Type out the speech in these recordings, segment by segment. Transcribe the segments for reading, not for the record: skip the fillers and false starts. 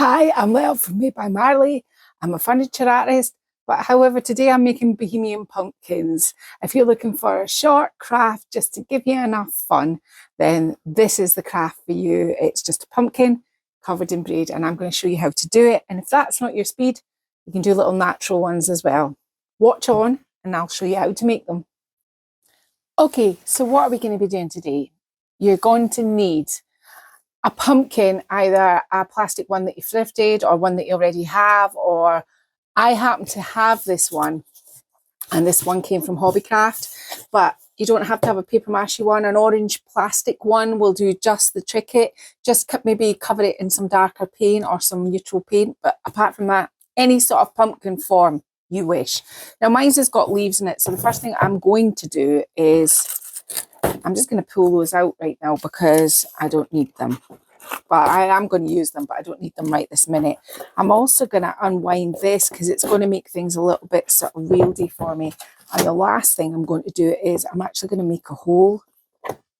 Hi, I'm Lil from Made by Marley. I'm a furniture artist, but however, today I'm making Bohemian pumpkins. If you're looking for a short craft just to give you enough fun, then this is the craft for you. It's just a pumpkin covered in braid, and I'm going to show you how to do it. And if that's not your speed, you can do little natural ones as well. Watch on, and I'll show you how to make them. Okay, so what are we going to be doing today? You're going to need a pumpkin, either a plastic one that you thrifted or one that you already have, or I happen to have this one, and this one came from Hobbycraft, but you don't have to have a paper mache one. An orange plastic one will do just the trick. Just maybe cover it in some darker paint or some neutral paint, but apart from that, any sort of pumpkin form you wish. Now mine's has got leaves in it, so the first thing I'm going to do is I'm just going to pull those out right now because I don't need them. But I am going to use them, but I don't need them right this minute. I'm also going to unwind this because it's going to make things a little bit sort of wieldy for me. And the last thing I'm going to do is I'm actually going to make a hole.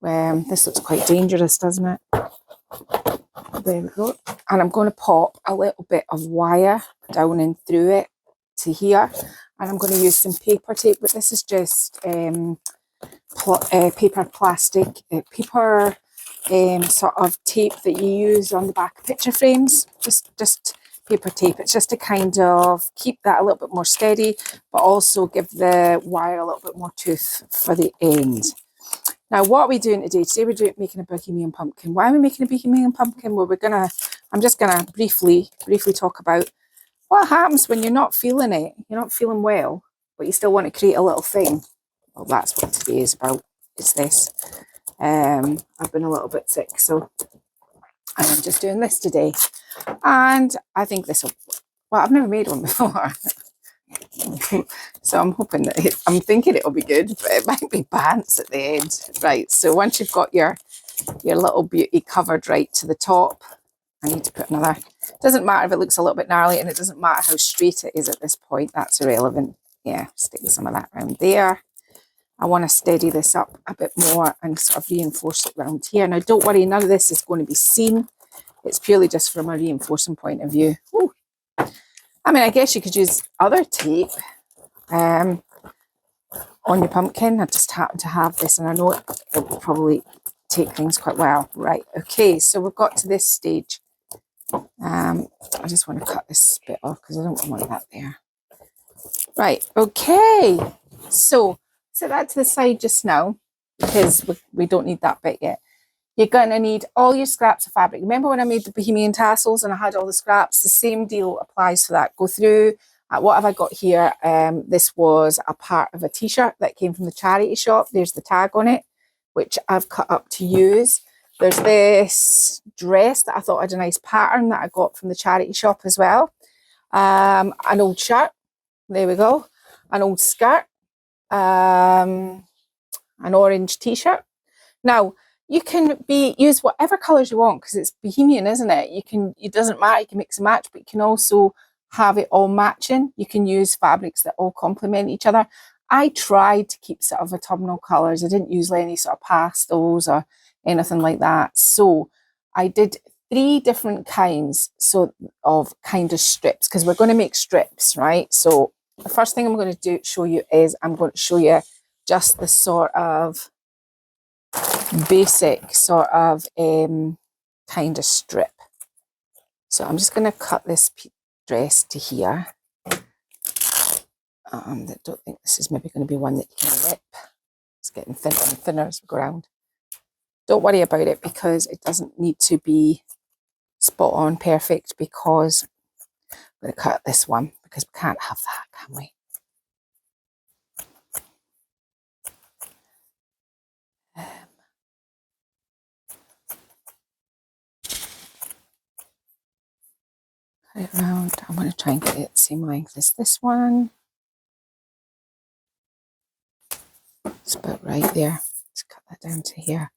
This looks quite dangerous, doesn't it? There we go. And I'm going to pop a little bit of wire down and through it to here. And I'm going to use some paper tape, but this is just paper sort of tape that you use on the back of picture frames. Just paper tape. It's just to kind of keep that a little bit more steady, but also give the wire a little bit more tooth for the end. Now, what are we doing today? Today we're making a Bohemian pumpkin. Why are we making a Bohemian pumpkin? Well, I'm just gonna briefly talk about what happens when you're not feeling it. You're not feeling well, but you still want to create a little thing. Well, that's what today is about. It's this. I've been a little bit sick, so I'm just doing this today. And I think this will, well, I've never made one before. So I'm hoping that I'm thinking it'll be good, but it might be pants at the end. Right, so once you've got your little beauty covered right to the top, I need to put another. It doesn't matter if it looks a little bit gnarly, and it doesn't matter how straight it is at this point. That's irrelevant. Yeah, stick some of that around there. I want to steady this up a bit more and sort of reinforce it around here. Now, don't worry, none of this is going to be seen. It's purely just from a reinforcing point of view. Ooh. I mean, I guess you could use other tape on your pumpkin. I just happen to have this, and I know it will probably take things quite well. Right, okay, so we've got to this stage. I just want to cut this bit off because I don't want that there. Right, okay, so set that to the side just now because we don't need that bit yet. You're going to need all your scraps of fabric. Remember when I made the Bohemian tassels and I had all the scraps? The same deal applies for that. Go through, what have I got here? This was a part of a t-shirt that came from the charity shop. There's the tag on it, which I've cut up to use. There's this dress that I thought had a nice pattern that I got from the charity shop as well. An old shirt. There we go. An old skirt. An orange t-shirt. Now, you can use whatever colours you want because it's Bohemian, isn't it? It doesn't matter, you can mix and match, but you can also have it all matching. You can use fabrics that all complement each other. I tried to keep sort of autumnal colours. I didn't use any sort of pastels or anything like that. So I did 3 different kinds of kind of strips because we're going to make strips, right? So the first thing I'm going to show you is I'm going to show you just the sort of basic sort of kind of strip. So I'm just going to cut this dress to here. I don't think this is maybe going to be one that you can rip. It's getting thinner and thinner as we go around. Don't worry about it because it doesn't need to be spot on perfect because I'm going to cut this one because we can't have that, can we? Cut it around. I'm going to try and get it the same length as this one. It's about right there. Let's cut that down to here.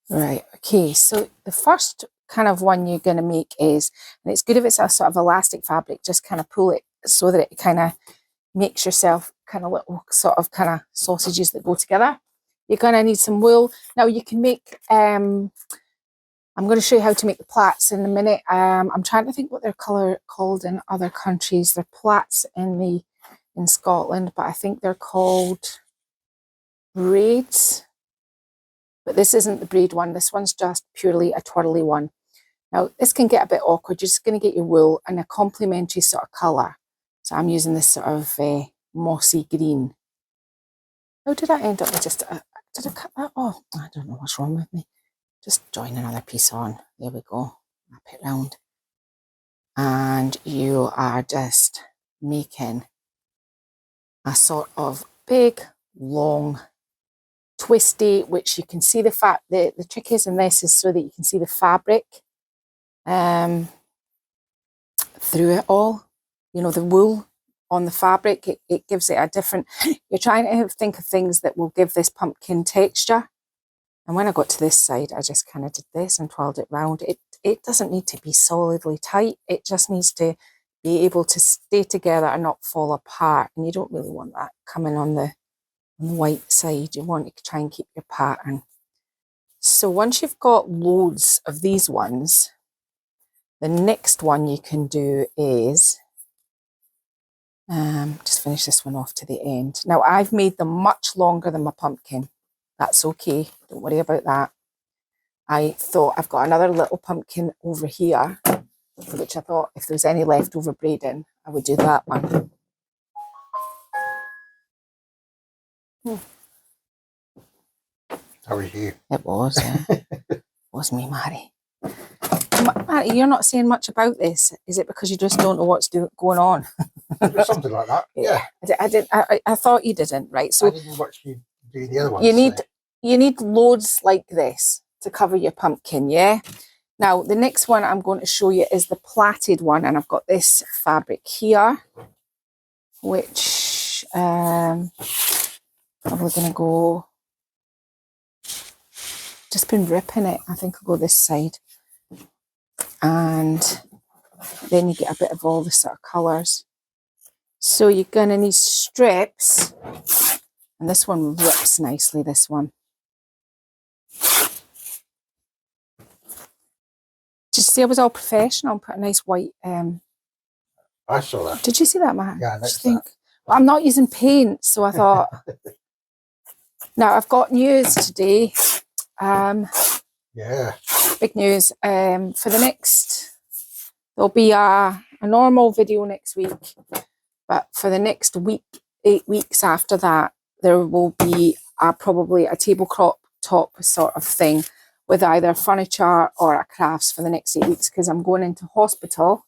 Right, okay, so the first kind of one you're going to make is, and it's good if it's a sort of elastic fabric, just kind of pull it so that it kind of makes yourself kind of little sort of kind of sausages that go together. You're going to need some wool. Now you can make I'm going to show you how to make the plaits in a minute. I'm trying to think what they're called in other countries. They're plaits in Scotland, but I think they're called braids. But this isn't the braid one. This one's just purely a twirly one. Now, this can get a bit awkward. You're just going to get your wool in a complementary sort of colour. So I'm using this sort of mossy green. How did I end up with just did I cut that off? I don't know what's wrong with me. Just join another piece on. There we go. Wrap it round. And you are just making a sort of big, long, twisty, which you can see the trick is in this is so that you can see the fabric through it all. You know, the wool on the fabric, it gives it a different, you're trying to think of things that will give this pumpkin texture. And when I got to this side, I just kind of did this and twirled it round. It doesn't need to be solidly tight. It just needs to be able to stay together and not fall apart. And you don't really want that coming on the white side. You want to try and keep your pattern. So once you've got loads of these ones, the next one you can do is just finish this one off to the end. Now I've made them much longer than my pumpkin. That's okay, don't worry about that. I thought I've got another little pumpkin over here, which I thought if there was any leftover braiding, I would do that one. How are you? It was, yeah. It was me, Mary. Mary, you're not saying much about this. Is it because you just don't know what's going on? Something like that, yeah. I thought you didn't, right? So I didn't watch you do the other ones. You need loads like this to cover your pumpkin, yeah? Now, the next one I'm going to show you is the plaited one, and I've got this fabric here, which I'm probably going to go, just been ripping it. I think I'll go this side. And then you get a bit of all the sort of colours. So you're going to need strips, and this one rips nicely, this one. Did you see I was all professional and put a nice white... I saw that. Did you see that, Matt? Yeah, I noticed that. Well, I'm not using paint, so I thought... Now, I've got news today. Yeah. Big news. For the next... There'll be a normal video next week, but for the next week, 8 weeks after that, there will be probably a tabletop sort of thing with either furniture or a crafts for the next 8 weeks, because I'm going into hospital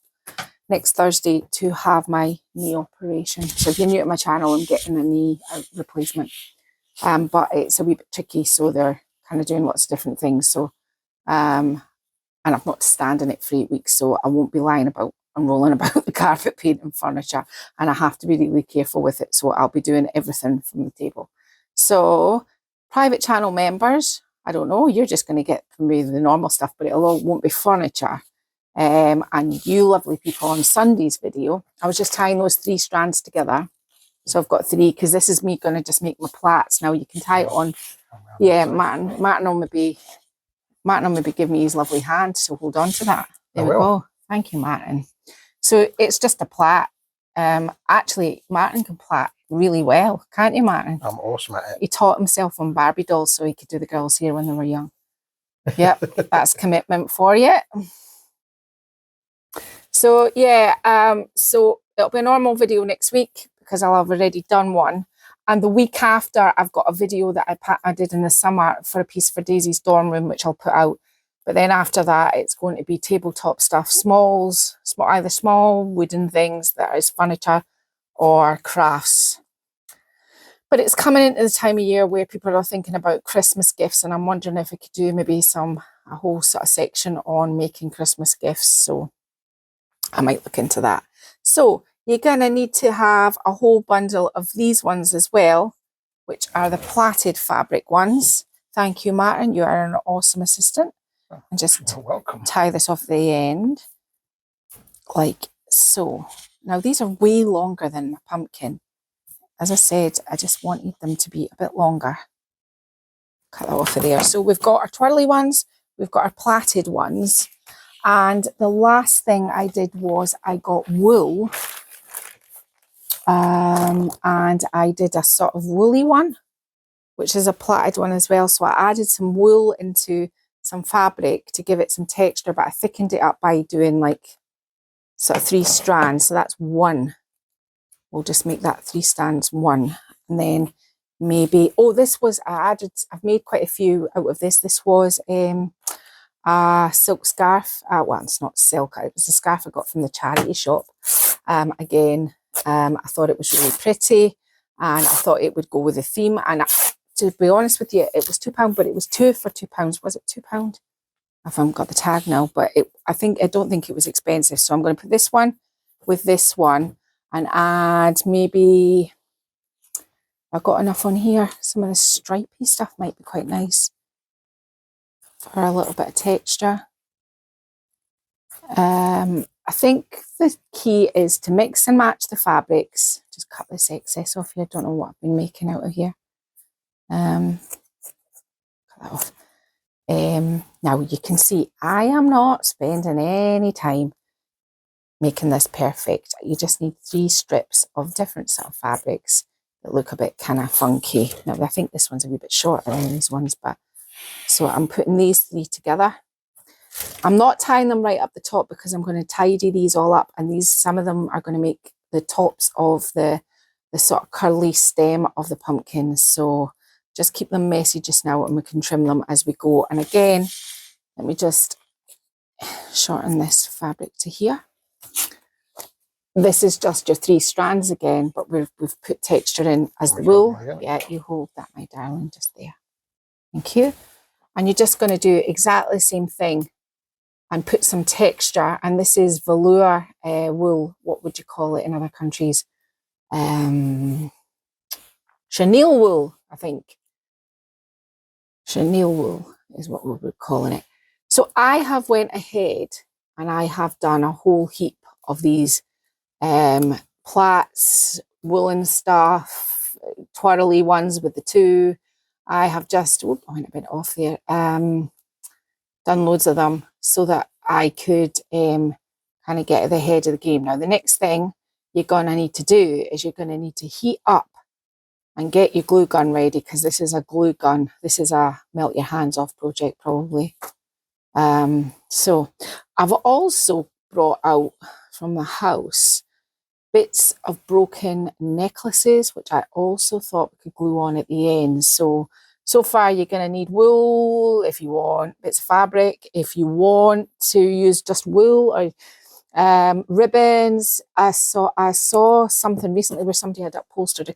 next Thursday to have my knee operation. So if you're new to my channel, I'm getting a knee replacement. But it's a wee bit tricky, so they're kind of doing lots of different things. So, and I've not to stand in it for 8 weeks, so I won't be lying about and rolling about the carpet, paint and furniture, and I have to be really careful with it. So I'll be doing everything from the table. So private channel members, I don't know, you're just going to get from me the normal stuff, but won't be furniture. And you lovely people on Sunday's video, I was just tying those 3 strands together. So I've got 3, because this is me going to just make my plaits. Now you can tie it on. Yeah, Martin will maybe give me his lovely hand, so hold on to that. There we go. Thank you, Martin. So it's just a plait. Actually, Martin can plait really well, can't you, Martin? I'm awesome at it. He taught himself on Barbie dolls so he could do the girls' hair when they were young. Yep, that's commitment for you. So yeah, so it'll be a normal video next week because I'll have already done one. And the week after, I've got a video that I did in the summer for a piece for Daisy's dorm room, which I'll put out. But then after that, it's going to be tabletop stuff, either small wooden things that is furniture or crafts. But it's coming into the time of year where people are thinking about Christmas gifts, and I'm wondering if I could do maybe a whole sort of section on making Christmas gifts. So I might look into that. So you're going to need to have a whole bundle of these ones as well, which are the plaited fabric ones. Thank you, Martin. You are an awesome assistant. And just tie this off the end like so. Now these are way longer than my pumpkin. As I said, I just wanted them to be a bit longer. Cut that off of there. So we've got our twirly ones, we've got our plaited ones. And the last thing I did was I got wool. And I did a sort of woolly one, which is a plaited one as well. So I added some wool into some fabric to give it some texture, but I thickened it up by doing like sort of 3 strands. So that's 1. We'll just make that 3 strands 1. And then maybe, oh, this was, I've made quite a few out of this. This was a silk scarf. Well, it's not silk, it was a scarf I got from the charity shop. Again, I thought it was really pretty and I thought it would go with the theme. And to be honest with you, it was £2, but it was 2 for £2. Was it £2? I haven't got the tag now, but I don't think it was expensive. So I'm going to put this one with this one and add maybe, I've got enough on here. Some of the stripy stuff might be quite nice for a little bit of texture. I think the key is to mix and match the fabrics. Just cut this excess off here. I don't know what I've been making out of here. Cut that off. Now you can see I am not spending any time making this perfect. You just need 3 strips of different sort of fabrics that look a bit kind of funky. Now I think this one's a wee bit shorter than these ones, but so I'm putting these 3 together. I'm not tying them right up the top because I'm going to tidy these all up, and some of them are going to make the tops of the sort of curly stem of the pumpkin. So just keep them messy just now and we can trim them as we go. And again, let me just shorten this fabric to here. This is just your 3 strands again, but we've put texture in as the wool. Yeah, you hold that, my darling, just there. Thank you. And you're just going to do exactly the same thing and put some texture. And this is velour wool. What would you call it in other countries? Chenille wool, I think. Chenille wool is what we would call it. So I have went ahead and I have done a whole heap of these plaits, woolen stuff, twirly ones with the 2. I have just, oh, I went a bit off there, done loads of them so that I could kind of get at the head of the game. Now, the next thing you're going to need to do is you're going to need to heat up and get your glue gun ready, because this is a glue gun. This is a melt your hands off project probably. So I've also brought out from the house bits of broken necklaces, which I also thought we could glue on at the end. So far you're going to need wool if you want, bits of fabric if you want to use just wool, or ribbons. I saw something recently where somebody had upholstered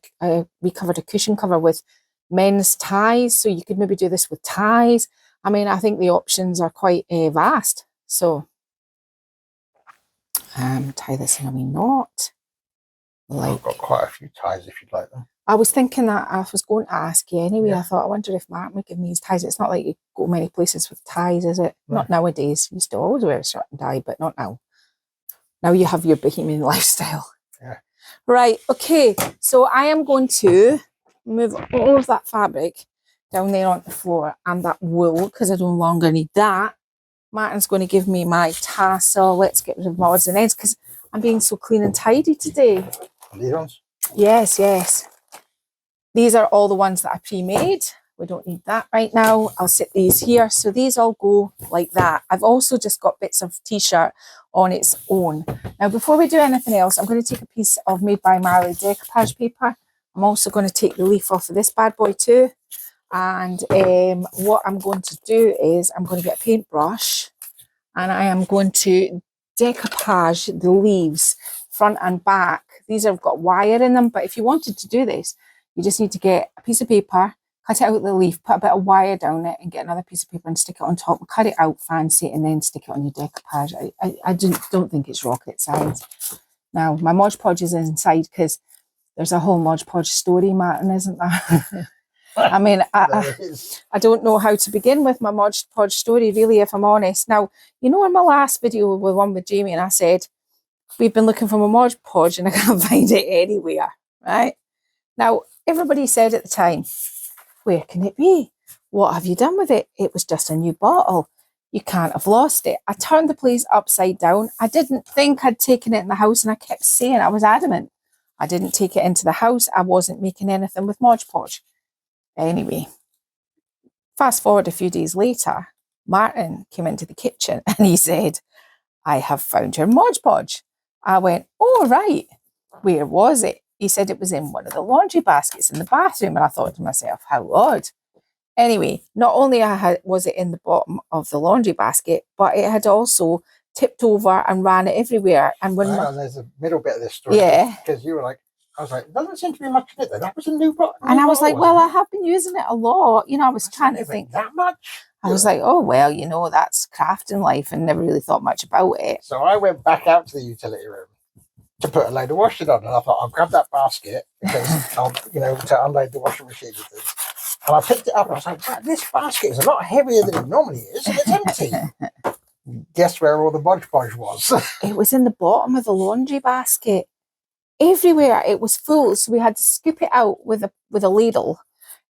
recovered a cushion cover with men's ties, so you could maybe do this with ties. I mean, I think the options are quite vast. So tie this in a wee knot. I've got quite a few ties if you'd like them. I was thinking that I was going to ask you anyway. Yeah. I thought, I wonder if Martin would give me his ties. It's not like you go many places with ties, is it? No. Not nowadays. You used to always wear a shirt and tie, but not now. Now you have your Bohemian lifestyle. Yeah. Right, okay. So I am going to move all of that fabric down there on the floor and that wool, because I no longer need that. Martin's going to give me my tassel. Let's get rid of my odds and ends, because I'm being so clean and tidy today. These ones? Yes, yes. These are all the ones that I pre-made. We don't need that right now. I'll sit these here. So these all go like that. I've also just got bits of t-shirt on its own. Now, before we do anything else, I'm going to take a piece of Made by Marley decoupage paper. I'm also going to take the leaf off of this bad boy too. And what I'm going to do is I'm going to get a paintbrush and I am going to decoupage the leaves front and back. These have got wire in them, but if you wanted to do this, you just need to get a piece of paper, cut it out the leaf, put a bit of wire down it and get another piece of paper and stick it on top, cut it out fancy and then stick it on your decoupage. I don't think it's rocket science. Now, my Mod Podge is inside because there's a whole Mod Podge story, Martin, isn't there? I mean, I don't know how to begin with my Mod Podge story, really, if I'm honest. Now, you know, in my last video, with one with Jamie, and I said, we've been looking for my Mod Podge and I can't find it anywhere, right? Now, everybody said at the time, where can it be? What have you done with it? It was just a new bottle. you can't have lost it. I turned the place upside down. I didn't think I'd taken it in the house, and I kept saying, I was adamant, I didn't take it into the house. I wasn't making anything with Mod Podge. Anyway, fast forward a few days later, Martin came into the kitchen and he said, I have found your Mod Podge. I went, oh, right. Where was it? He said it was in one of the laundry baskets in the bathroom. And I thought to myself, how odd. Anyway, not only was it in the bottom of the laundry basket, but it had also tipped over and ran everywhere. And when there's a middle bit of this story. Yeah. Because you were like, I was like, doesn't seem to be much in it though. That was a new bottle. And I was like, well, I have been using it a lot. You know, I was trying to think. That much? I was like, oh, well, you know, that's crafting life, and never really thought much about it. So I went back out to the utility room to put a load of washing on, and I thought I'll grab that basket because I'll, you know, to unload the washing machine and things. And I picked it up and I was like, wow, this basket is a lot heavier than it normally is, and it's empty. Guess where all the Mod Podge was? It was in the bottom of the laundry basket. Everywhere it was full, so we had to scoop it out with a ladle,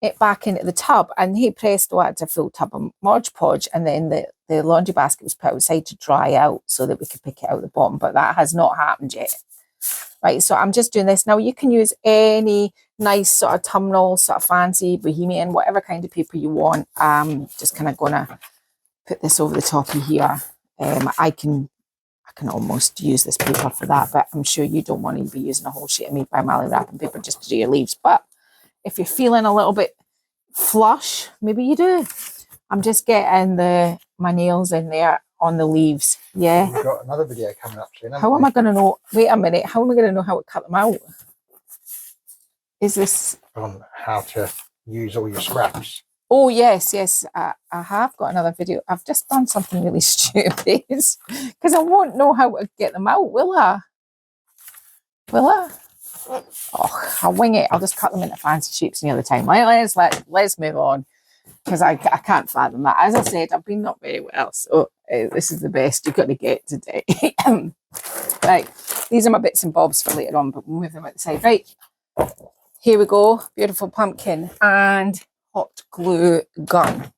it back into the tub, and hey presto, I had a full tub of Mod Podge, and then the laundry basket was put outside to dry out so that we could pick it out the bottom, but that has not happened yet. Right, so I'm just doing this. Now you can use any nice sort of tumnel, sort of fancy, Bohemian, whatever kind of paper you want. Just kind of gonna put this over the top of here. I can almost use this paper for that, but I'm sure you don't want to be using a whole sheet of Made by Marley wrapping paper just to do your leaves. But if you're feeling a little bit flush, maybe you do. I'm just getting my nails in there on the leaves. Yeah. We've got another video coming up soon. How am I going to know? Wait a minute. How am I going to know how to cut them out? Is this on how to use all your scraps? Oh, yes. I have got another video. I've just done something really stupid because I won't know how to get them out, will I? Will I? Oh, I'll wing it. I'll just cut them into fancy shapes any other time. Let's move on because I can't fathom that. As I said, I've been not very well, so this is the best you're going to get today. Right, these are my bits and bobs for later on, but we'll move them at the side. Right, here we go. Beautiful pumpkin and hot glue gun.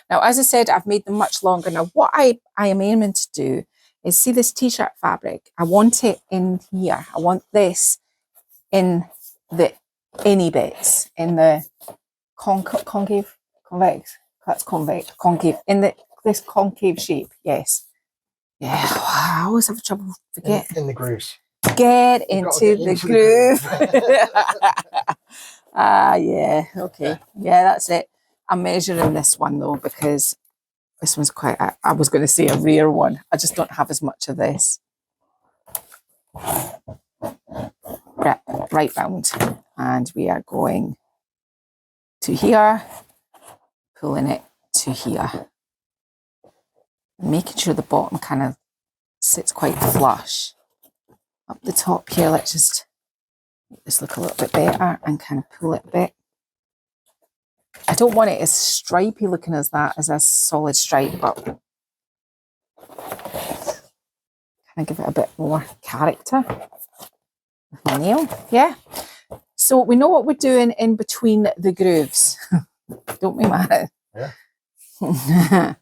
Now, as I said, I've made them much longer. Now, what I am aiming to do is see this t-shirt fabric. I want it in here. I want this in the inny bits, in the concave, convex. That's convex, concave, in this concave shape. Yes. Yeah, I always have trouble forgetting. In the grooves. Get into the groove. Yeah, okay. Yeah, that's it. I'm measuring this one though, because this one's quite, I was going to say a rare one. I just don't have as much of this. Right round. And we are going to here, pulling it to here. Making sure the bottom kind of sits quite flush. Up the top here, let's just make this look a little bit better and kind of pull it a bit. I don't want it as stripy looking as that, as a solid stripe, but kind of give it a bit more character with my nail. Yeah. So we know what we're doing in between the grooves, don't we, Matt? Yeah.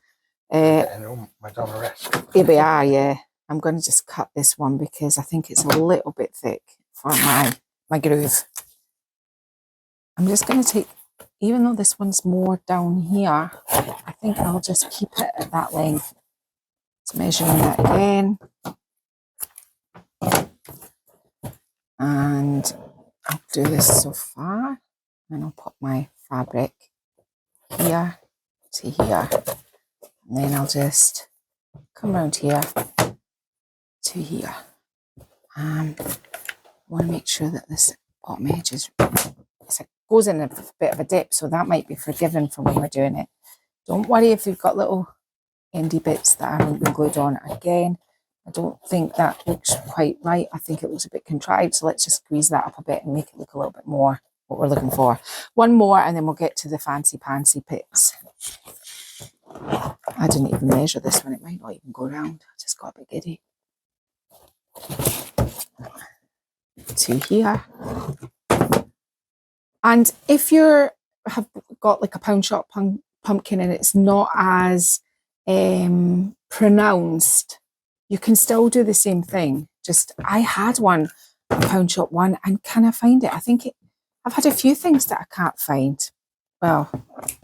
Here we are, yeah. I'm going to just cut this one because I think it's a little bit thick for my groove. I'm just going to take, even though this one's more down here, I think I'll just keep it at that length. Just measuring that again. And I'll do this so far. And I'll put my fabric here to here. And then I'll just come around here to here. I want to make sure that this bottom edge is, it goes in a bit of a dip, so that might be forgiven for when we're doing it. Don't worry if you've got little endy bits that haven't been glued on. Again, I don't think that looks quite right. I think it looks a bit contrived, so let's just squeeze that up a bit and make it look a little bit more what we're looking for. One more and then we'll get to the fancy pantsy bits. I didn't even measure this one. It might not even go round. I just got a bit giddy. To here. And if you have got like a pound shop pumpkin and it's not as pronounced, you can still do the same thing. Just, I had one, a pound shop one, and can I find it? I think I've had a few things that I can't find. Well,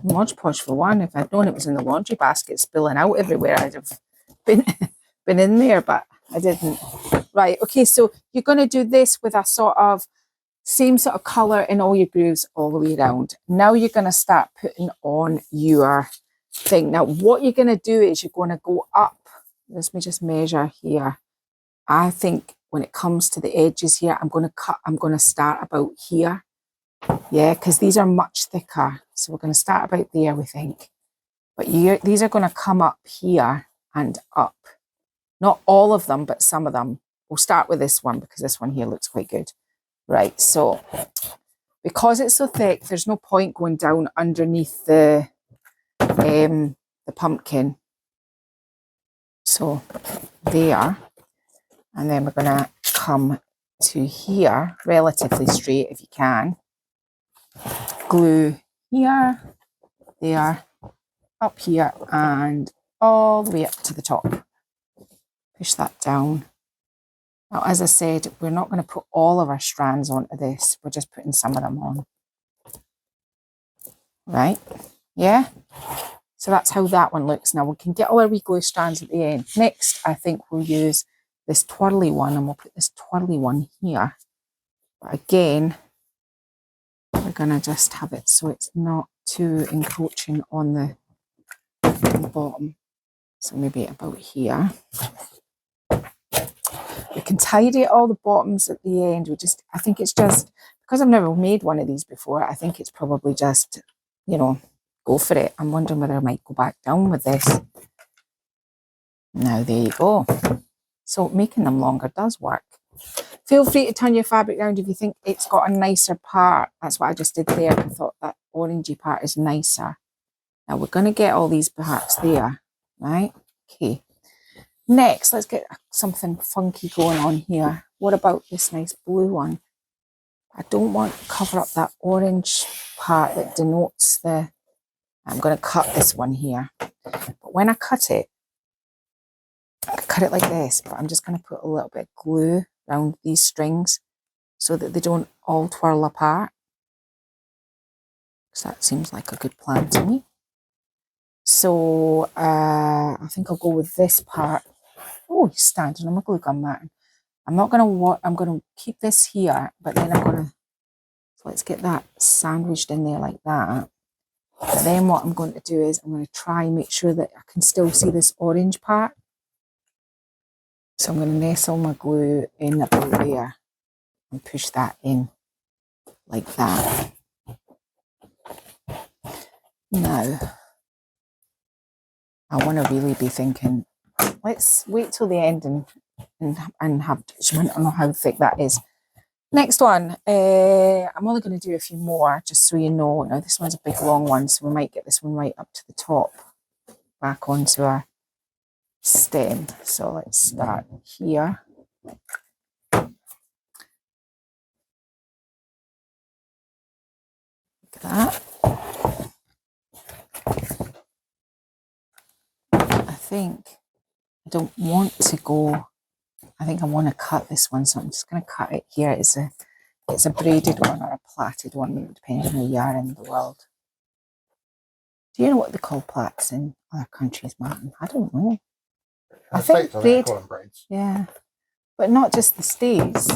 Mod Podge for one. If I'd known it was in the laundry basket spilling out everywhere, I'd have been in there, but I didn't. Right, okay, so you're going to do this with a sort of same sort of colour in all your grooves all the way around. Now you're going to start putting on your thing. Now, what you're going to do is you're going to go up. Let me just measure here. I think when it comes to the edges here, I'm going to start about here. Yeah, because these are much thicker. So we're going to start about there, we think. But these are going to come up here and up. Not all of them, but some of them. We'll start with this one because this one here looks quite good. Right, so because it's so thick, there's no point going down underneath the pumpkin. So there. And then we're going to come to here, relatively straight if you can. Glue here, there, up here, and all the way up to the top. Push that down. Now, as I said, we're not going to put all of our strands onto this. We're just putting some of them on. Right? Yeah? So that's how that one looks. Now, we can get all our wee glue strands at the end. Next, I think we'll use this twirly one, and we'll put this twirly one here. But again, we're going to just have it so it's not too encroaching on the bottom. So maybe about here. We can tidy all the bottoms at the end. I think it's just, because I've never made one of these before, I think it's probably just, you know, go for it. I'm wondering whether I might go back down with this. Now, there you go. So making them longer does work. Feel free to turn your fabric around if you think it's got a nicer part. That's what I just did there. I thought that orangey part is nicer. Now we're going to get all these parts there, right? Okay. Next, let's get something funky going on here. What about this nice blue one? I don't want to cover up that orange part that denotes the... I'm going to cut this one here. But when I cut it like this, but I'm just going to put a little bit of glue around these strings so that they don't all twirl apart. So that seems like a good plan to me. So I think I'll go with this part. Oh, he's standing on my glue gun mat. I'm going to keep this here, but then I'm going to, so let's get that sandwiched in there like that. But then what I'm going to do is I'm going to try and make sure that I can still see this orange part. So I'm going to nestle my glue in about there and push that in like that. Now, I want to really be thinking, let's wait till the end and have judgment on how thick that is. Next one, I'm only going to do a few more, just so you know. Now, this one's a big long one, so we might get this one right up to the top, back onto our stem. So let's start here. Look at that. I don't want to go, I think I want to cut this one, so I'm just going to cut it here. It's a braided one or a plaited one, depending on where you are in the world. Do you know what they call plaits in other countries, Martin? I don't know. I think they call them braids. Yeah, but not just the States.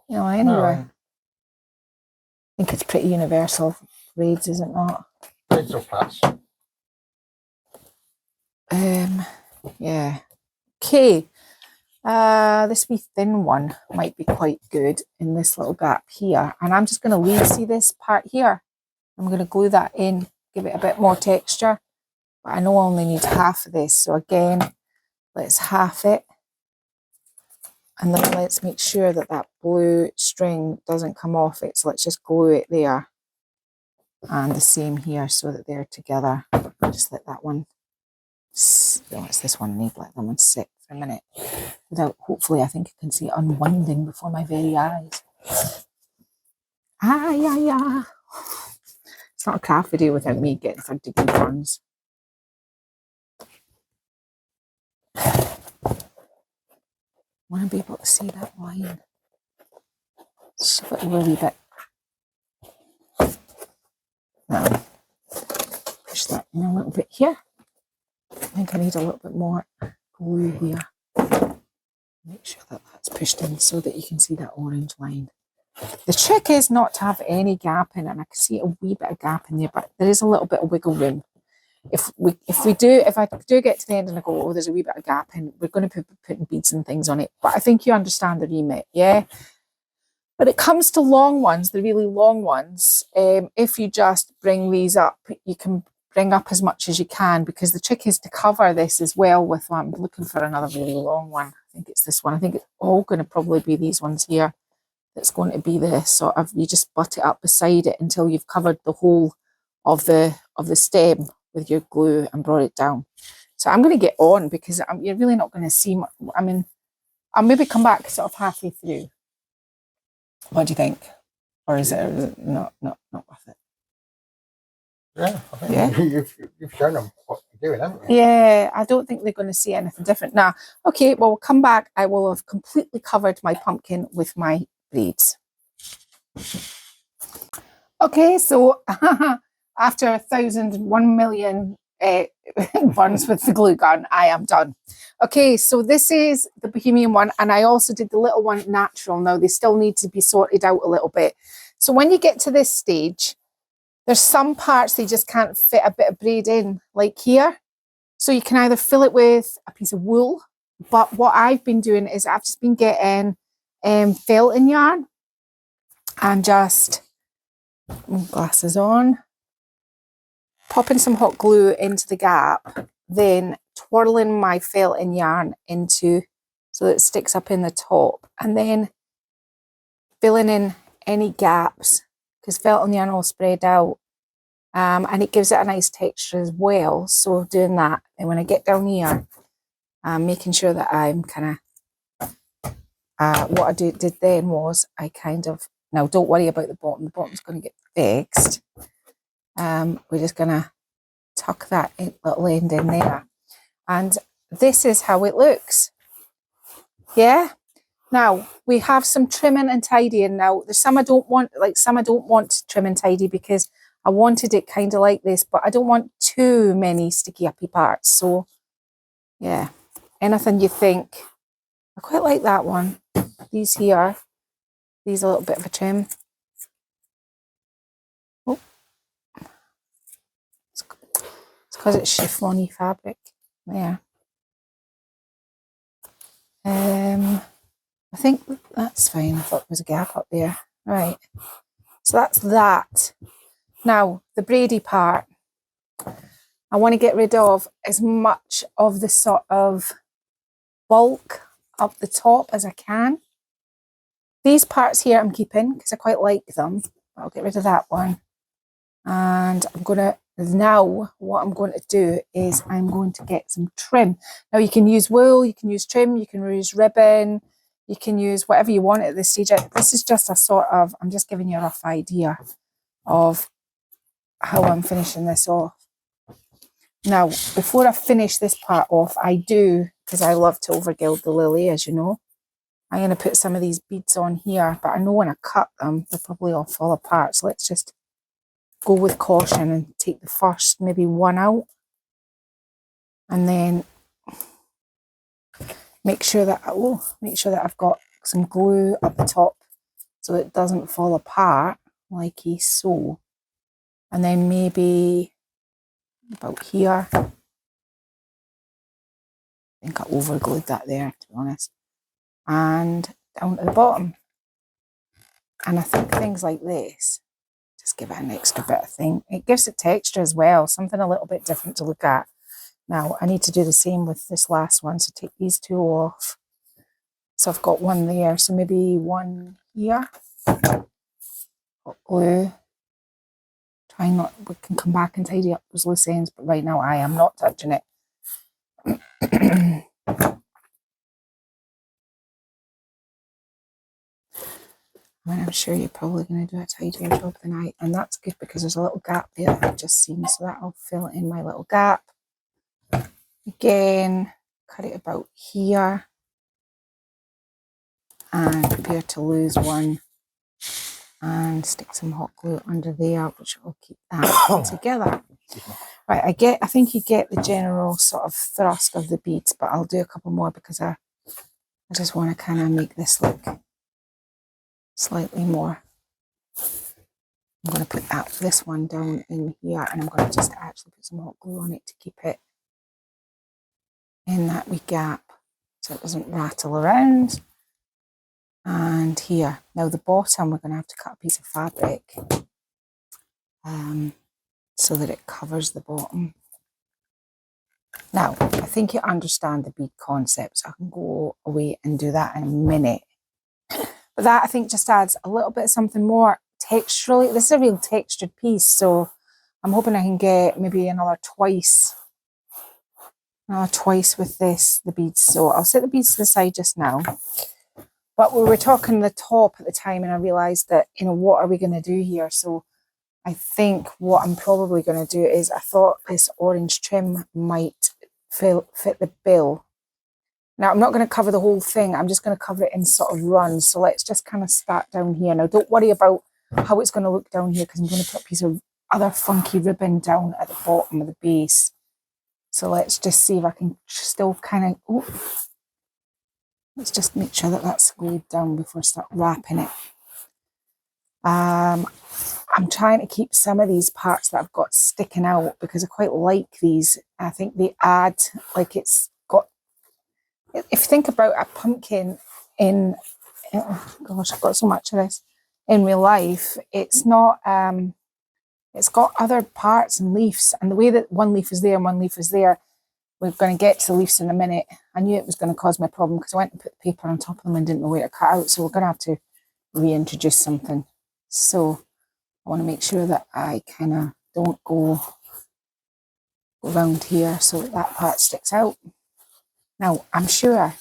You know, anywhere. No. I think it's pretty universal. Braids, is it not? Braids or plaits. Yeah. Okay. This wee thin one might be quite good in this little gap here. And I'm just going to leave, see this part here? I'm going to glue that in, give it a bit more texture. But I know I only need half of this. So again, let's half it. And then let's make sure that that blue string doesn't come off it. So let's just glue it there. And the same here so that they're together. Just let that one, oh, it's this one I need, let that one sit for a minute. Without, hopefully I think I can see it unwinding before my very eyes. Ah, yeah, yeah. It's not a craft video without me getting 30 degree burns. want to be able to see that line. Shove it over a wee bit. Now, push that in a little bit here. I think I need a little bit more glue here. Make sure that that's pushed in so that you can see that orange line. The trick is not to have any gap in it, and I can see a wee bit of gap in there, but there is a little bit of wiggle room. If I do get to the end and I go, oh, there's a wee bit of gap in, we're going to be putting beads and things on it. But I think you understand the remit, yeah? But it comes to long ones, the really long ones, if you just bring these up, you can bring up as much as you can, because the trick is to cover this as well with one. I'm looking for another really long one. I think it's this one. I think it's all going to probably be these ones here. That's going to be the sort of, you just butt it up beside it until you've covered the whole of the stem with your glue and brought it down. So I'm going to get on, because you're really not going to see much. I mean, I'll maybe come back sort of halfway through. What do you think? Or is it not worth it? Yeah, I think you've shown them what you're doing, haven't you? Yeah, I don't think they're going to see anything different. Now, okay, well, we'll come back. I will have completely covered my pumpkin with my braids. Okay, so after 1,001,000,000 burns with the glue gun, I am done. Okay, so this is the Bohemian one, and I also did the little one natural. Now, they still need to be sorted out a little bit. So when you get to this stage, there's some parts they just can't fit a bit of braid in, like here. So you can either fill it with a piece of wool, but what I've been doing is I've just been getting felting yarn and just, glasses on, popping some hot glue into the gap, then twirling my felting yarn into so that it sticks up in the top, and then filling in any gaps, because felting yarn will spread out, and it gives it a nice texture as well. So doing that, and when I get down here, making sure that I'm kind of, what I did then was I kind of, now don't worry about the bottom's going to get fixed. We're just going to tuck that little end in there, and this is how it looks. Yeah. Now we have some trimming and tidying. Now there's some I don't want, to trim and tidy, because I wanted it kind of like this, but I don't want too many sticky uppy parts. So yeah, anything you think. I quite like that one. These here, these a little bit of a trim. Oh, it's because it's chiffony fabric. Yeah. I think that's fine. I thought there was a gap up there. Right. So that's that. Now, the braidy part, I want to get rid of as much of the sort of bulk up the top as I can. These parts here I'm keeping because I quite like them. I'll get rid of that one. And I'm going to, now what I'm going to do is I'm going to get some trim. Now you can use wool, you can use trim, you can use ribbon, you can use whatever you want at this stage. This is just a sort of, I'm just giving you a rough idea of how I'm finishing this off. Now, before I finish this part off, I do, because I love to overgild the lily, as you know, I'm going to put some of these beads on here, but I know when I cut them, they'll probably all fall apart. So let's just go with caution and take the first maybe one out, and then make sure that I've got some glue up the top so it doesn't fall apart like so. And then maybe about here, I think I overglued that there, to be honest, and down to the bottom. And I think things like this just give it an extra bit of thing. It gives it texture as well, something a little bit different to look at. Now I need to do the same with this last one, so take these two off. So I've got one there, so maybe one here. Got glue. Try not, we can come back and tidy up those loose ends, but right now I am not touching it. I mean, I'm sure you're probably going to do a tidier job than I, and that's good because there's a little gap there that I've just seen, so that'll fill in my little gap. Again, cut it about here and prepare to lose one, and stick some hot glue under there, which will keep that together. Right, I think you get the general sort of thrust of the beads, but I'll do a couple more because I just want to kind of make this look slightly more. I'm going to put this one down in here, and I'm going to just actually put some hot glue on it to keep it in that wee gap so it doesn't rattle around. And here, now the bottom, we're going to have to cut a piece of fabric so that it covers the bottom. Now, I think you understand the bead concept, so I can go away and do that in a minute. But that, I think, just adds a little bit of something more texturally. This is a real textured piece, so I'm hoping I can get maybe another twice with this, the beads. So I'll set the beads to the side just now. But we were talking the top at the time, and I realised that, you know, what are we going to do here? So I think what I'm probably going to do is, I thought this orange trim might fit the bill. Now, I'm not going to cover the whole thing. I'm just going to cover it in sort of runs. So let's just kind of start down here. Now, don't worry about how it's going to look down here, because I'm going to put a piece of other funky ribbon down at the bottom of the base. So let's just see if I can still kind of... let's just make sure that that's glued down before I start wrapping it. I'm trying to keep some of these parts that I've got sticking out because I quite like these. I think they add, like, it's got... If you think about a pumpkin in... oh gosh, I've got so much of this. In real life, it's not... it's got other parts and leaves. And the way that one leaf is there and one leaf is there, we're going to get to the leaves in a minute. I knew it was going to cause me a problem because I went and put the paper on top of them and didn't know where to cut out. So we're going to have to reintroduce something. So I want to make sure that I kind of don't go around here so that part sticks out. Now, I'm sure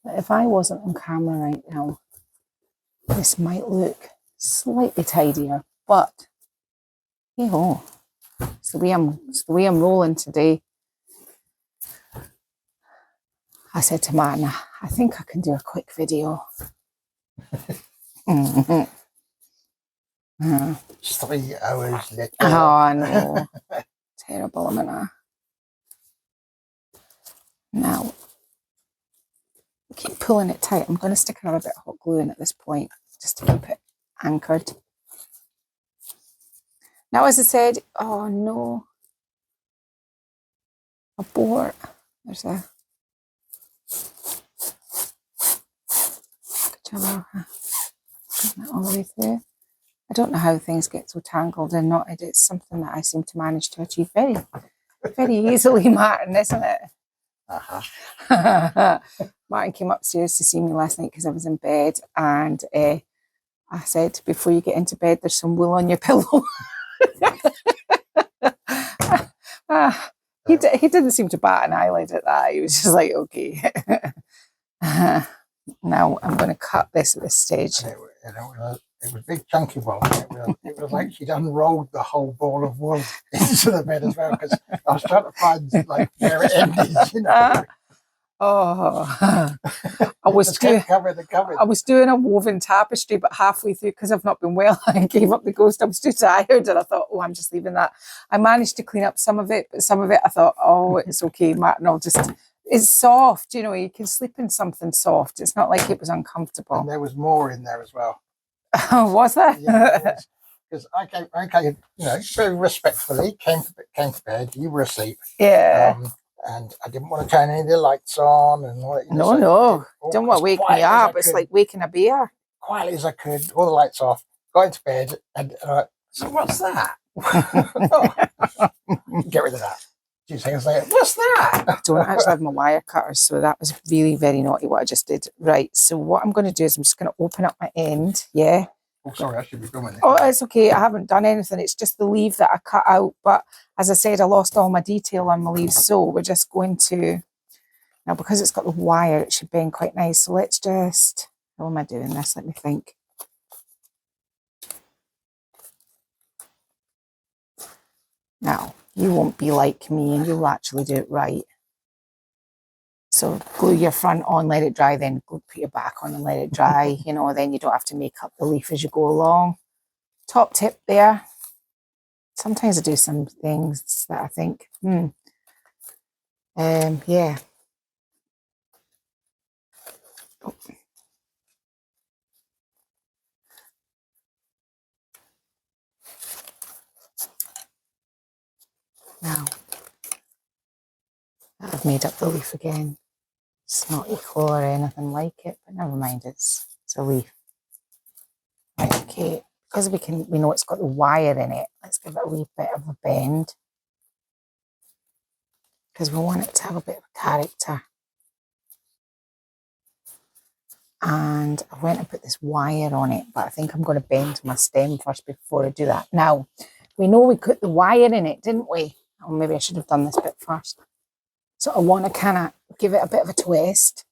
that if I wasn't on camera right now, this might look slightly tidier, but hey ho, it's the way I'm rolling today. I said to Martin, I think I can do a quick video. 3 hours later. Oh no, terrible, am I? Now, keep pulling it tight. I'm going to stick another bit of hot glue in at this point just to keep it anchored. Now, as I said, oh no, abort. There's a... all the way through. I don't know how things get so tangled and knotted. It's something that I seem to manage to achieve very, very easily, Martin, isn't it? Martin came upstairs to see me last night because I was in bed, and I said, before you get into bed, there's some wool on your pillow. He didn't seem to bat an eyelid at that. He was just like, okay. Now I'm going to cut this at this stage. It was a big chunky one. It was like she'd unrolled the whole ball of wool into the bed as well, because I was trying to find like where it ended, you know. I was doing a woven tapestry, but halfway through, because I've not been well, I gave up the ghost. I was too tired, and I thought, oh, I'm just leaving that. I managed to clean up some of it, but some of it I thought, oh, it's okay, Martin, it's soft, you know, you can sleep in something soft. It's not like it was uncomfortable. And there was more in there as well. Was there? Yeah, because I came, you know, very respectfully, came to bed, you were asleep. Yeah. And I didn't want to turn any of the lights on and all that. You know, no. Don't want to wake me up. It's like waking a bear. Quietly as I could, all the lights off, got into bed, and so what's that? Get rid of that. 2 seconds later, what's that? I don't actually have my wire cutters, so that was really very naughty what I just did. Right, so what I'm going to do is I'm just going to open up my end, yeah? Oh, sorry, I should be filming this. Oh, it's okay, I haven't done anything. It's just the leaf that I cut out, but as I said, I lost all my detail on my leaves, so we're just going to... Now, because it's got the wire, it should bend quite nice, so let's just... How am I doing this? Let me think. Now, you won't be like me and you'll actually do it right. So glue your front on, let it dry, then put your back on and let it dry, you know, then you don't have to make up the leaf as you go along. Top tip there. Sometimes I do some things that I think, yeah. Oh. Now, I've made up the leaf again. It's not equal or anything like it, but never mind, it's a leaf. Right, okay, because we know it's got the wire in it, let's give it a wee bit of a bend. Because we want it to have a bit of a character. And I went and put this wire on it, but I think I'm going to bend my stem first before I do that. Now, we know we put the wire in it, didn't we? Or maybe I should have done this bit first. So I want to kind of give it a bit of a twist.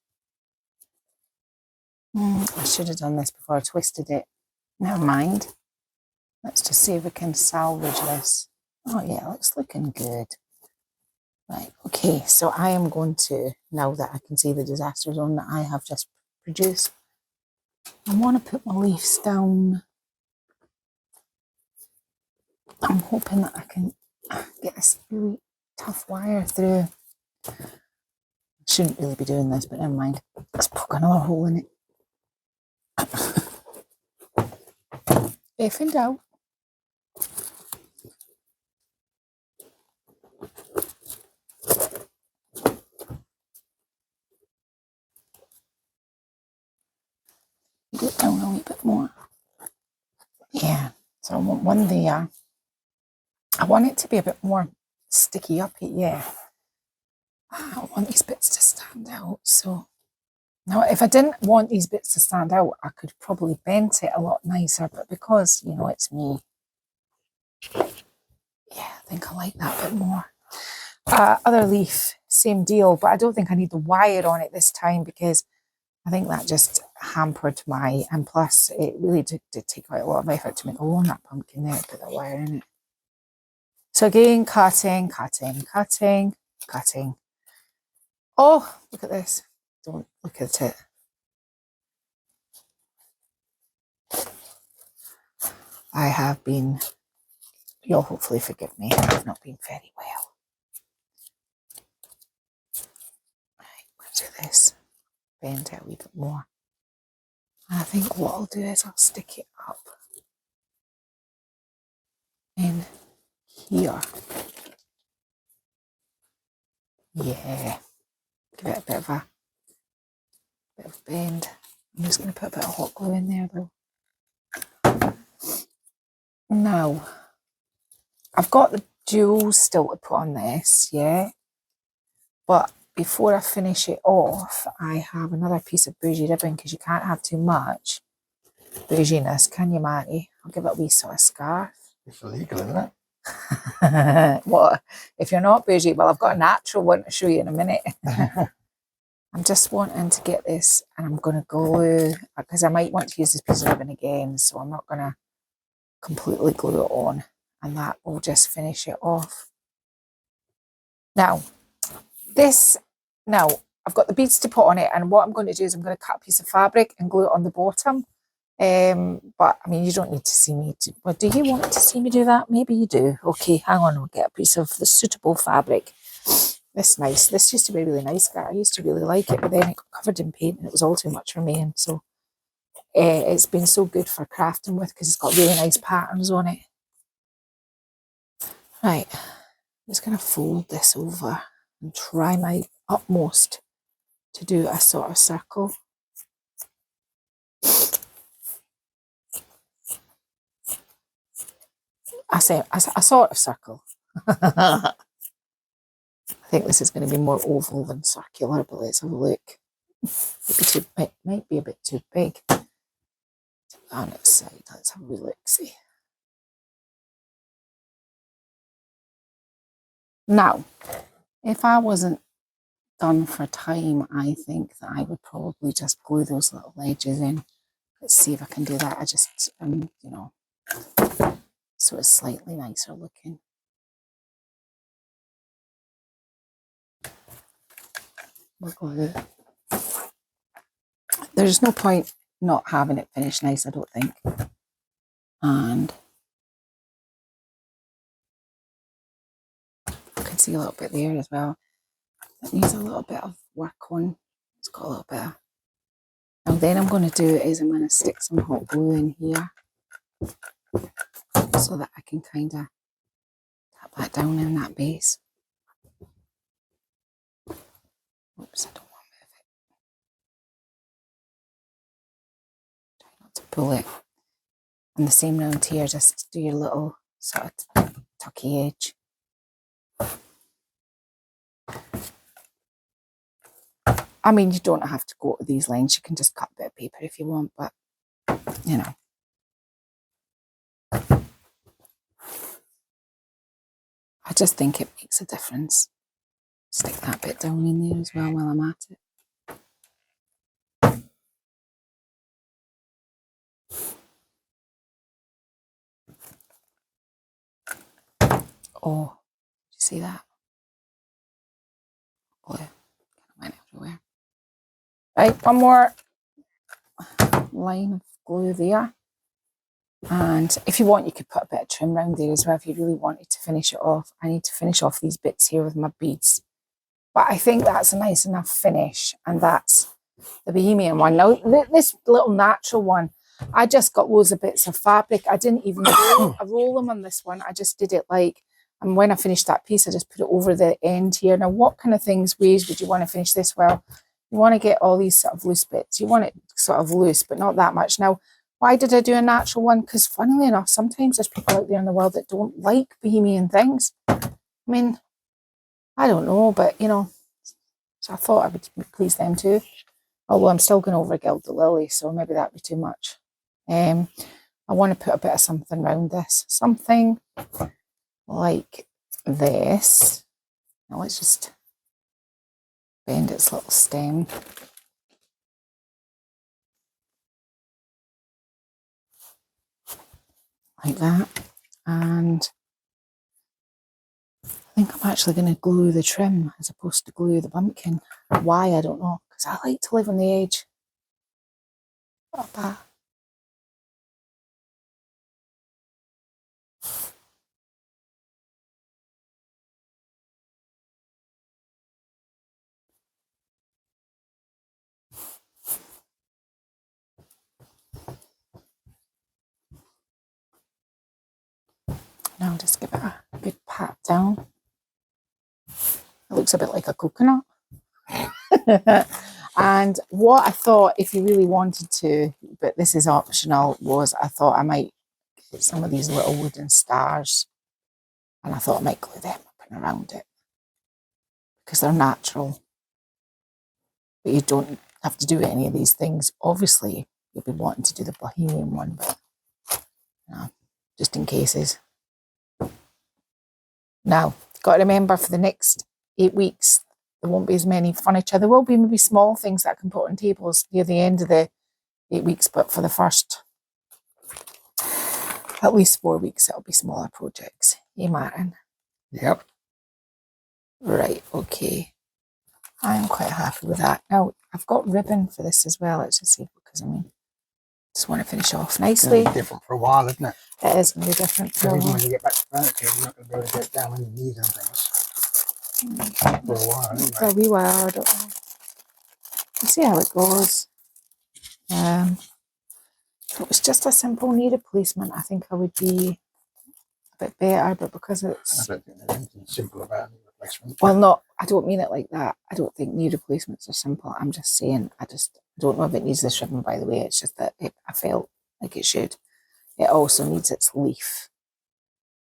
I should have done this before I twisted it. Never mind. Let's just see if we can salvage this. Oh yeah, it's looking good. Right, okay, so I am going to, now that I can see the disaster zone that I have just produced, I want to put my leaves down. I'm hoping that I can get this really tough wire through. I shouldn't really be doing this, but never mind. Let's poke another hole in it. If in doubt. Go down a wee bit more. Yeah, so I want one there. I want it to be a bit more sticky up, yeah. I want these bits to stand out, so. Now, if I didn't want these bits to stand out, I could probably bend it a lot nicer, but because, you know, it's me, yeah, I think I like that bit more. Other leaf, same deal, but I don't think I need the wire on it this time because I think that just hampered my, and plus it really did take quite a lot of effort to make a walnut pumpkin there, put that wire in it. So again, cutting, cutting, cutting, cutting. Oh, look at this. Don't look at it. I have been, you'll hopefully forgive me, I've not been very well. Right, let's do this. Bend it a wee bit more. And I think what I'll do is I'll stick it up in here. Yeah. Give it a bit of bend. I'm just going to put a bit of hot glue in there though. Now, I've got the jewels still to put on this, yeah. But before I finish it off, I have another piece of bougie ribbon because you can't have too much bouginess, can you, Marty? I'll give it a wee sort of scarf. It's illegal, isn't it? What? If you're not bougie, well, I've got a natural one to show you in a minute. I'm just wanting to get this, and I'm going to glue, because I might want to use this piece of ribbon again, so I'm not going to completely glue it on, and that will just finish it off. Now, I've got the beads to put on it, and what I'm going to do is I'm going to cut a piece of fabric and glue it on the bottom. But I mean, you don't need to see me do, well, do you want to see me do that? Maybe you do. Okay, hang on, we'll get a piece of the suitable fabric. This nice. This used to be really nice, guy. I used to really like it, but then it got covered in paint and it was all too much for me. And so it's been so good for crafting with because it's got really nice patterns on it. Right, I'm just going to fold this over and try my utmost to do a sort of circle. I say a sort of circle. I think this is going to be more oval than circular, but let's have a look. It might be a bit too big on its side. Let's have a look, see. Now, if I wasn't done for time, I think that I would probably just glue those little edges in. Let's see if I can do that. I just, you know, so it's slightly nicer looking. more glue. There's no point not having it finished nice, I don't think. And I can see a little bit there as well. It needs a little bit of work on. It's got a little bit of... Now then I'm going to do is I'm going to stick some hot glue in here so that I can kind of tap that down in that base. Oops, I don't want to move it. Try not to pull it. And the same round here, just do your little sort of tucky edge. I mean, you don't have to go to these lengths. You can just cut a bit of paper if you want, but, you know. I just think it makes a difference. Stick that bit down in there as well while I'm at it. Oh, did you see that? Glue kind of went everywhere. Right, one more line of glue there. And if you want, you could put a bit of trim around there as well if you really wanted to finish it off. I need to finish off these bits here with my beads. But I think that's a nice enough finish. And that's the Bohemian one. Now, this little natural one, I just got loads of bits of fabric. I didn't even roll them on this one. I just did it like, and when I finished that piece, I just put it over the end here. Now, what kind of ways would you want to finish this? Well, you want to get all these sort of loose bits. You want it sort of loose, but not that much. Now, why did I do a natural one? Because funnily enough, sometimes there's people out there in the world that don't like Bohemian things. I mean, I don't know, but, you know, so I thought I would please them too. Although I'm still going to overgild the lily, so maybe that'd be too much. I want to put a bit of something around this. Something like this. Now let's just bend its little stem. Like that. And I think I'm actually going to glue the trim as opposed to glue the pumpkin. Why, I don't know. Because I like to live on the edge. Like that. Now I'll just give it a good pat down. It looks a bit like a coconut. And what I thought, if you really wanted to, but this is optional, was I thought I might get some of these little wooden stars, and I thought I might glue them up and around it because they're natural. But you don't have to do any of these things. Obviously, you'll be wanting to do the Bohemian one, but you know, just in cases. Now, you've got to remember for the next 8 weeks, there won't be as many furniture. There will be maybe small things that I can put on tables near the end of the 8 weeks, but for the first at least 4 weeks, it'll be smaller projects. Hey, Martin? Yep. Right, okay. I'm quite happy with that. Now, I've got ribbon for this as well. Let's just see, because I mean, just want to finish off nicely. It's different for a while, isn't it? It is going to be different for a Even while. when you get back to furniture, you're not going to be able to get down on your knees and things. For a while, anyway. For a wee while, I don't know. We'll see how it goes. If it was just a simple knee replacement, I think I would be a bit better, but because it's... I don't think there's anything simple about knee replacement. Well, not, I don't mean it like that. I don't think knee replacements are simple. I'm just saying, I don't know if it needs this ribbon, by the way. It's just that I felt like it should. It also needs its leaf.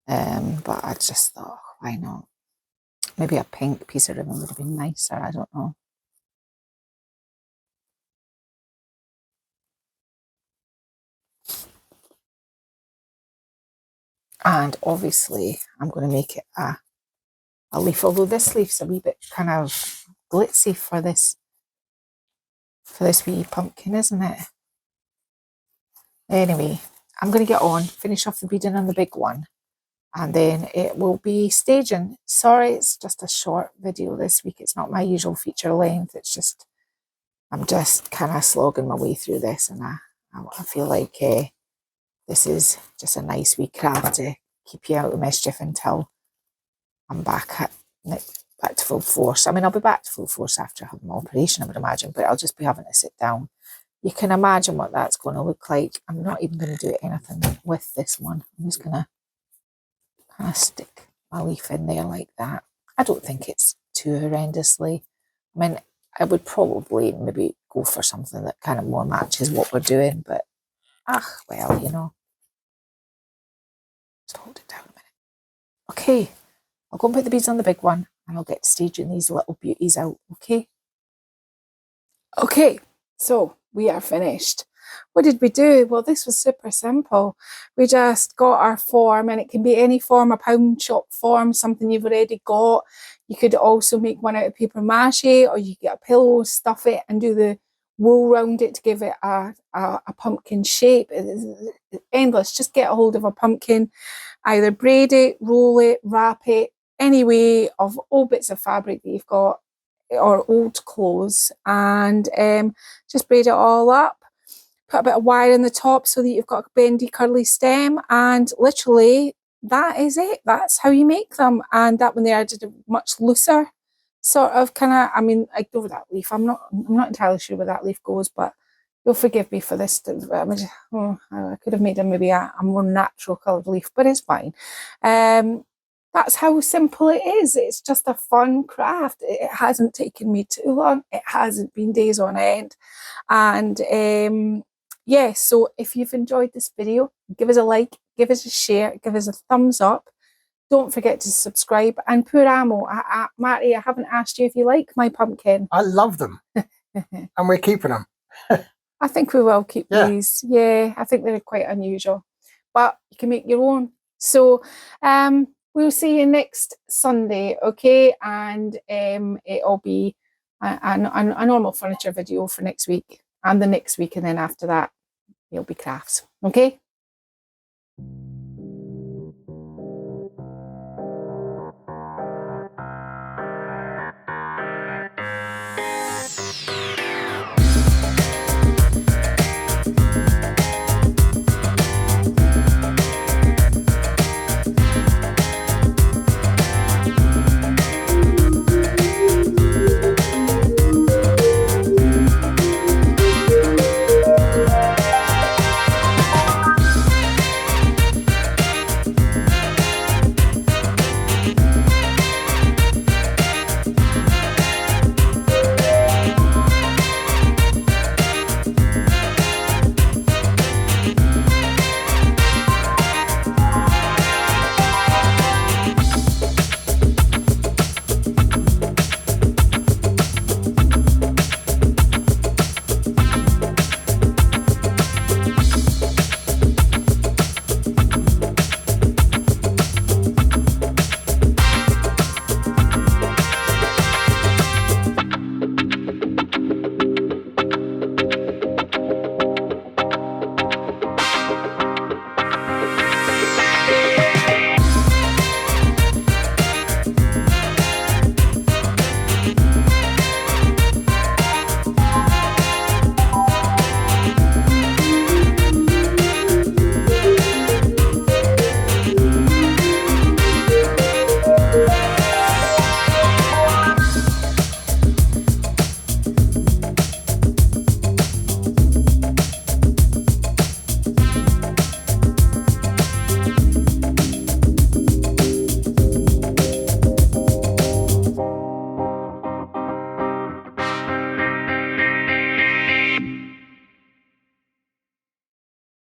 But I just thought, why not? Maybe a pink piece of ribbon would have been nicer. I don't know. And obviously, I'm going to make it a leaf. Although this leaf's a wee bit kind of glitzy for this wee pumpkin, isn't it? Anyway, I'm going to get on, finish off the beading on the big one. and then it will be staging. Sorry, it's just a short video this week. It's not my usual feature length. It's just, I'm just kind of slogging my way through this, and I feel like this is just a nice wee craft to keep you out of mischief until I'm back to full force. I mean, I'll be back to full force after having my operation, I would imagine, but I'll just be having to sit down. You can imagine what that's going to look like. I'm not even going to do anything with this one. I'm just going to kind of stick my leaf in there like that. I don't think it's too horrendously. I mean, I would probably maybe go for something that kind of more matches what we're doing, but well, you know. Just hold it down a minute. Okay, I'll go and put the beads on the big one, and I'll get staging these little beauties out, okay? Okay, so we are finished. What did we do? Well, this was super simple. We just got our form, and it can be any form, a pound shop form, something you've already got. You could also make one out of paper mache, or you get a pillow, stuff it, and do the wool round it to give it a pumpkin shape. It's endless. Just get a hold of a pumpkin, either braid it, roll it, wrap it, any way of old bits of fabric that you've got, or old clothes, and just braid it all up. Put a bit of wire in the top so that you've got a bendy curly stem, and literally that is it. That's how you make them. And that one there, I did a much looser sort of kind of, I mean, ignore that leaf. I'm not entirely sure where that leaf goes, but you'll forgive me for this. I could have made a maybe a more natural coloured leaf, but it's fine. That's how simple it is. It's just a fun craft. It hasn't taken me too long. It hasn't been days on end. And yeah, so if you've enjoyed this video, give us a like, give us a share, give us a thumbs up. Don't forget to subscribe. And poor Amo, Marty, I haven't asked you if you like my pumpkin. I love them. And we're keeping them. I think we will keep these. Yeah, I think they're quite unusual. But you can make your own. So we'll see you next Sunday, okay? And it'll be a normal furniture video for next week and the next week, and then after that it'll be crafts, okay?